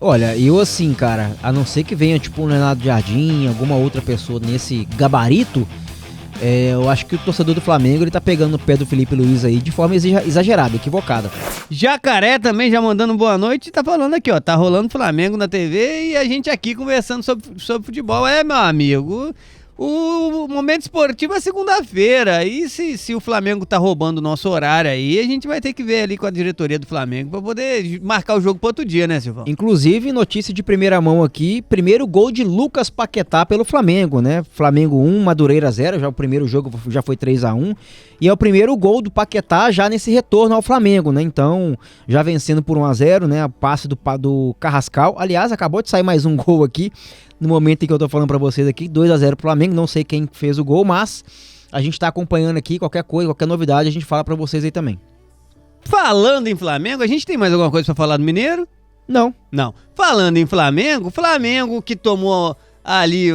Olha, eu assim, cara, a não ser que venha tipo um Leonardo Jardim, alguma outra pessoa nesse gabarito, eu acho que o torcedor do Flamengo ele tá pegando no pé do Felipe Luiz aí de forma exagerada, equivocada. Jacaré também já mandando boa noite, tá falando aqui, ó, tá rolando Flamengo na TV e a gente aqui conversando sobre futebol. Meu amigo, o momento esportivo é segunda-feira e se o Flamengo tá roubando o nosso horário aí, a gente vai ter que ver ali com a diretoria do Flamengo pra poder marcar o jogo pro outro dia, né, Silvão? Inclusive, notícia de primeira mão aqui, primeiro gol de Lucas Paquetá pelo Flamengo, né? Flamengo 1, Madureira 0, já o primeiro jogo já foi 3-1, e é o primeiro gol do Paquetá já nesse retorno ao Flamengo, né? Então, já vencendo por 1-0, né? A passe do Carrascal. Aliás, acabou de sair mais um gol aqui, no momento em que eu tô falando pra vocês aqui, 2-0 pro Flamengo, não sei quem fez o gol, mas a gente tá acompanhando aqui, qualquer coisa, qualquer novidade, a gente fala pra vocês aí também. Falando em Flamengo, a gente tem mais alguma coisa pra falar do Mineiro? Não. Falando em Flamengo que tomou ali,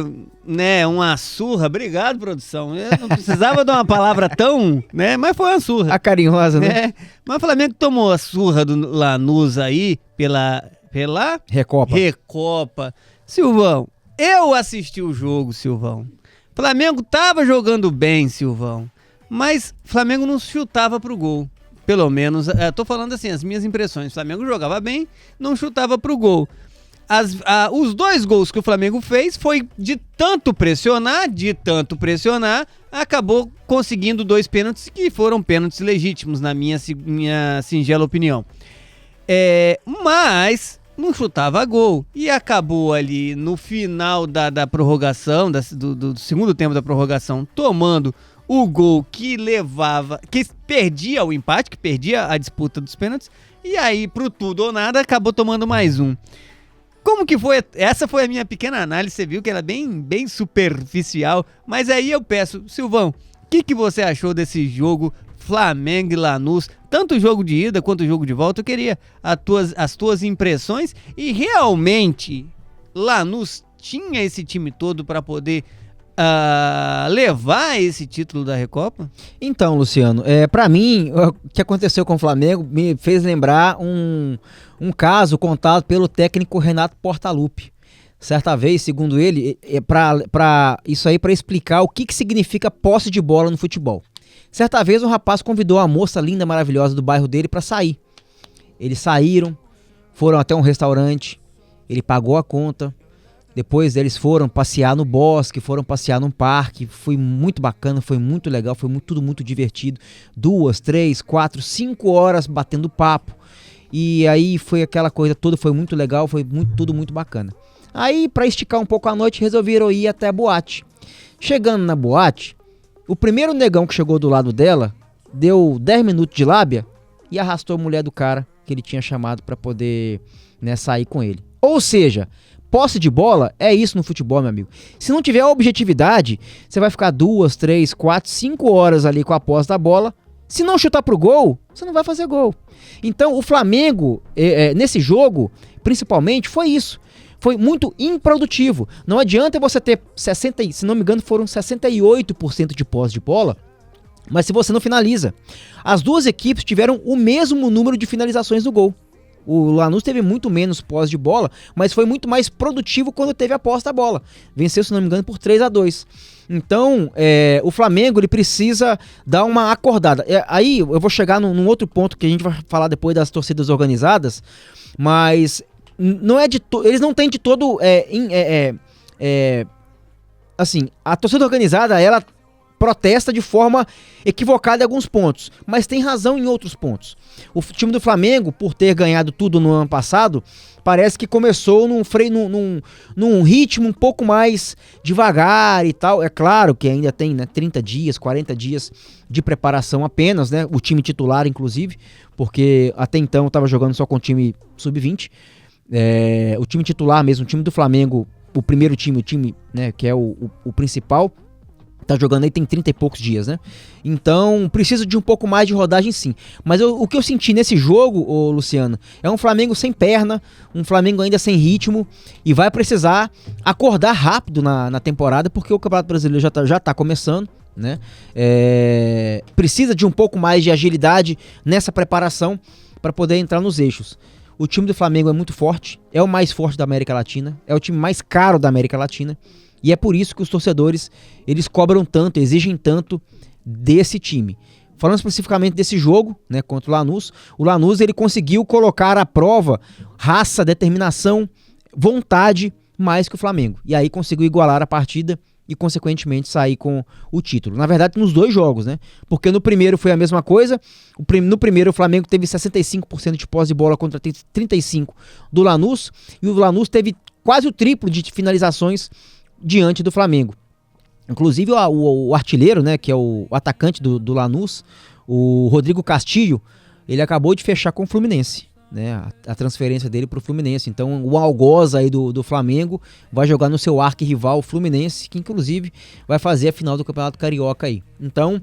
né, uma surra. Obrigado, produção. Eu não precisava de uma palavra tão, né, mas foi uma surra. A carinhosa, né? Mas o Flamengo tomou a surra do Lanús aí pela Recopa. Silvão, eu assisti o jogo, Silvão. Flamengo tava jogando bem, Silvão, mas Flamengo não chutava pro gol. Pelo menos, tô falando assim, as minhas impressões. O Flamengo jogava bem, não chutava pro gol. Os dois gols que o Flamengo fez foi de tanto pressionar, acabou conseguindo 2 pênaltis que foram pênaltis legítimos, na minha singela opinião. Mas não chutava gol e acabou ali no final da prorrogação, do segundo tempo da prorrogação, tomando o gol que perdia o empate, que perdia a disputa dos pênaltis, e aí pro tudo ou nada acabou tomando mais um. Como que foi? Essa foi a minha pequena análise, você viu que ela é bem superficial, mas aí eu peço, Silvão, o que você achou desse jogo Flamengo e Lanús, tanto o jogo de ida quanto o jogo de volta? Eu queria as tuas impressões, e realmente Lanús tinha esse time todo para poder levar esse título da Recopa? Então, Luciano, pra mim, o que aconteceu com o Flamengo me fez lembrar um caso contado pelo técnico Renato Portaluppi. Certa vez, segundo ele, isso aí para explicar o que significa posse de bola no futebol. Certa vez um rapaz convidou a moça linda, maravilhosa do bairro dele para sair. Eles saíram, foram até um restaurante, ele pagou a conta. Depois eles foram passear no bosque, foram passear num parque. Foi muito bacana, foi muito legal, foi tudo muito divertido. 2, 3, 4, 5 horas batendo papo. E aí foi aquela coisa toda, foi muito legal, foi tudo muito bacana. Aí, para esticar um pouco a noite, resolveram ir até a boate. Chegando na boate, o primeiro negão que chegou do lado dela deu 10 minutos de lábia e arrastou a mulher do cara que ele tinha chamado para poder, né, sair com ele. Ou seja, posse de bola é isso no futebol, meu amigo. Se não tiver objetividade, você vai ficar 2, 3, 4, 5 horas ali com a posse da bola. Se não chutar pro gol, você não vai fazer gol. Então o Flamengo, nesse jogo, principalmente, foi isso. Foi muito improdutivo. Não adianta você ter 60, se não me engano, foram 68% de posse de bola, mas se você não finaliza. As duas equipes tiveram o mesmo número de finalizações no gol. O Lanús teve muito menos posse de bola, mas foi muito mais produtivo quando teve a posse da bola. Venceu, se não me engano, por 3-2. Então, o Flamengo ele precisa dar uma acordada. Aí eu vou chegar num outro ponto que a gente vai falar depois das torcidas organizadas, mas não é eles não têm de todo assim, a torcida organizada ela protesta de forma equivocada em alguns pontos, mas tem razão em outros pontos. O time do Flamengo, por ter ganhado tudo no ano passado, parece que começou num ritmo um pouco mais devagar e tal. É claro que ainda tem, né, 30 dias, 40 dias de preparação apenas, né? O time titular, inclusive, porque até então estava jogando só com o time sub-20. O time titular mesmo, o time do Flamengo, o primeiro time, o time, né, que é o principal, tá jogando aí tem 30 e poucos dias, né? Então, precisa de um pouco mais de rodagem, sim. Mas o que eu senti nesse jogo, Luciano, é um Flamengo sem perna, um Flamengo ainda sem ritmo, e vai precisar acordar rápido na temporada, porque o Campeonato Brasileiro já tá começando, né? Precisa de um pouco mais de agilidade nessa preparação para poder entrar nos eixos. O time do Flamengo é muito forte, é o mais forte da América Latina, é o time mais caro da América Latina, e é por isso que os torcedores, eles cobram tanto, exigem tanto desse time. Falando especificamente desse jogo, né, contra o Lanús ele conseguiu colocar à prova raça, determinação, vontade, mais que o Flamengo. E aí conseguiu igualar a partida e, consequentemente, sair com o título. Na verdade, nos dois jogos, né? Porque no primeiro foi a mesma coisa. No primeiro, o Flamengo teve 65% de posse de bola contra 35% do Lanús. E o Lanús teve quase o triplo de finalizações diante do Flamengo. Inclusive, o artilheiro, né? Que é o atacante do Lanús, o Rodrigo Castilho, ele acabou de fechar com o Fluminense, né, a transferência dele para o Fluminense. Então o algoz aí do Flamengo vai jogar no seu arquirrival Fluminense, que inclusive vai fazer a final do Campeonato Carioca aí. Então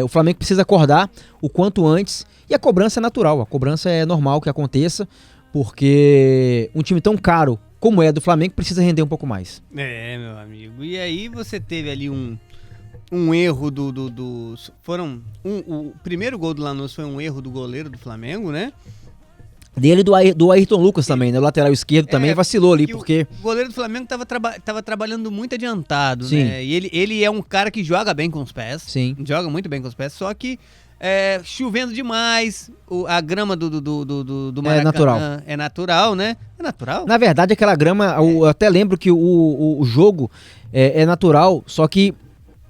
o Flamengo precisa acordar o quanto antes, e a cobrança é natural, a cobrança é normal que aconteça, porque um time tão caro como é do Flamengo precisa render um pouco mais. Meu amigo, e aí você teve ali um erro o primeiro gol do Lanús foi um erro do goleiro do Flamengo, né? Dele do Ayrton Lucas também, né? O lateral esquerdo também vacilou ali, porque... O goleiro do Flamengo tava trabalhando muito adiantado, Sim. né? E ele é um cara que joga bem com os pés. Sim. Joga muito bem com os pés, só que chovendo demais, a grama do Maracanã é natural. É natural, né? É natural? Na verdade, aquela grama, eu até lembro que o jogo é natural, só que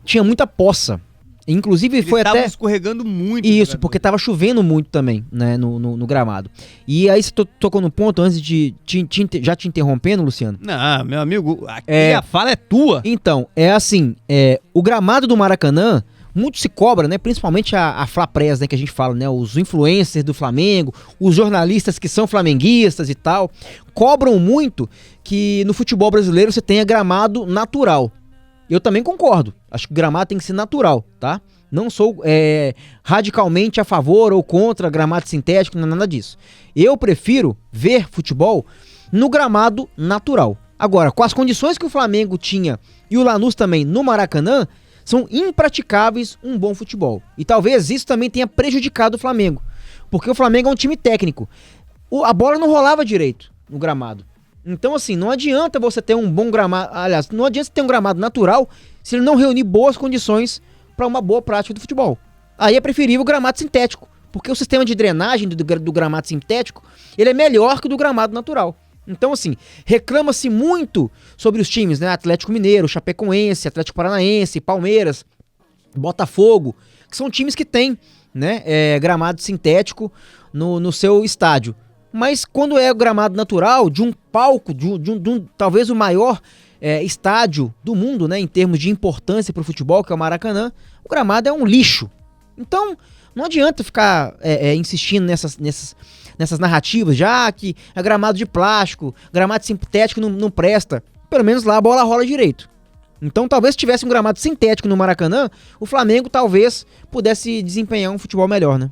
tinha muita poça. Inclusive Ele foi até escorregando muito. isso, porque tava chovendo muito também, né, no gramado. E aí você tocou no ponto, antes de já te interrompendo, Luciano. Não, meu amigo, aqui a fala é tua. Então, é assim, o gramado do Maracanã, muito se cobra, né, principalmente a Flapress, né, que a gente fala, né, os influencers do Flamengo, os jornalistas que são flamenguistas e tal, cobram muito que no futebol brasileiro você tenha gramado natural. Eu também concordo. Acho que o gramado tem que ser natural, tá? Não sou radicalmente a favor ou contra gramado sintético, não é nada disso. Eu prefiro ver futebol no gramado natural. Agora, com as condições que o Flamengo tinha e o Lanús também no Maracanã, são impraticáveis um bom futebol. E talvez isso também tenha prejudicado o Flamengo. Porque o Flamengo é um time técnico. A bola não rolava direito no gramado. Então, assim, não adianta você ter um bom gramado. Aliás, não adianta você ter um gramado natural se ele não reunir boas condições para uma boa prática do futebol. Aí é preferível o gramado sintético, porque o sistema de drenagem do gramado sintético, ele é melhor que o do gramado natural. Então, assim, reclama-se muito sobre os times, né? Atlético Mineiro, Chapecoense, Atlético Paranaense, Palmeiras, Botafogo, que são times que têm, né, gramado sintético no seu estádio. Mas quando é o gramado natural, de um palco, de um talvez o maior estádio do mundo, né, em termos de importância para o futebol, que é o Maracanã, o gramado é um lixo. Então, não adianta ficar insistindo nessas narrativas, já que é gramado de plástico, gramado sintético não presta. Pelo menos lá a bola rola direito. Então, talvez se tivesse um gramado sintético no Maracanã, o Flamengo talvez pudesse desempenhar um futebol melhor, né?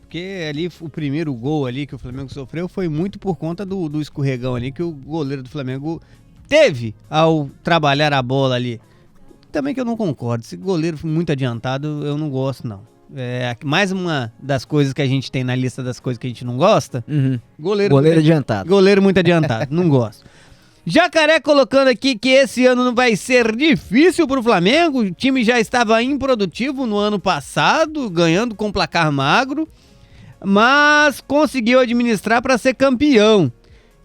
Porque ali o primeiro gol ali que o Flamengo sofreu foi muito por conta do escorregão ali que o goleiro do Flamengo teve ao trabalhar a bola ali. Também que eu não concordo, esse goleiro foi muito adiantado, eu não gosto não. Mais uma das coisas que a gente tem na lista das coisas que a gente não gosta. Uhum. Goleiro adiantado. Goleiro muito adiantado, não gosto. Jacaré colocando aqui que esse ano não vai ser difícil pro Flamengo. O time já estava improdutivo no ano passado, ganhando com placar magro, mas conseguiu administrar para ser campeão.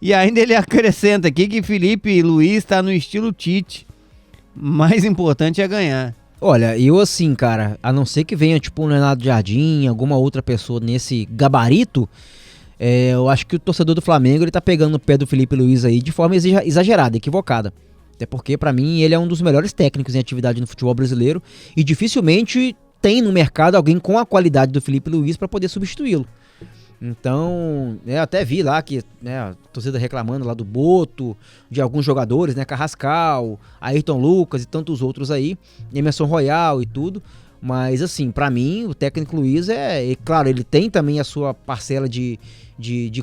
E ainda ele acrescenta aqui que Felipe Luiz está no estilo Tite. Mais importante é ganhar. Olha, eu assim, cara, a não ser que venha tipo um Leonardo Jardim, alguma outra pessoa nesse gabarito, eu acho que o torcedor do Flamengo ele tá pegando no pé do Felipe Luiz aí de forma exagerada, equivocada. Até porque, pra mim, ele é um dos melhores técnicos em atividade no futebol brasileiro e dificilmente tem no mercado alguém com a qualidade do Felipe Luiz pra poder substituí-lo. Então, eu até vi lá que a torcida reclamando lá do Boto, de alguns jogadores, né, Carrascal, Ayrton Lucas e tantos outros aí, Emerson Royal e tudo. Mas assim, pra mim, o técnico Luiz claro, ele tem também a sua parcela de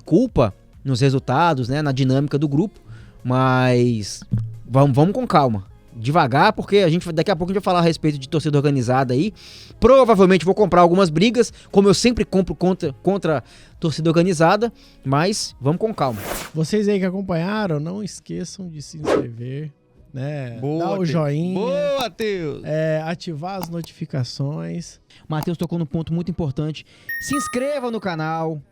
culpa nos resultados, né, na dinâmica do grupo, mas vamos com calma. devagar, porque daqui a pouco a gente vai falar a respeito de torcida organizada aí. Provavelmente vou comprar algumas brigas, como eu sempre compro contra torcida organizada, mas vamos com calma. Vocês aí que acompanharam, não esqueçam de se inscrever, né? Dar o joinha. Boa, Matheus! Ativar as notificações. Matheus tocou num ponto muito importante. Se inscreva no canal.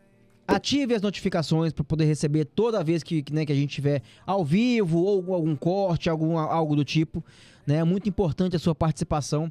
Ative as notificações para poder receber toda vez que a gente tiver ao vivo ou algum corte, algo do tipo. Né? É muito importante a sua participação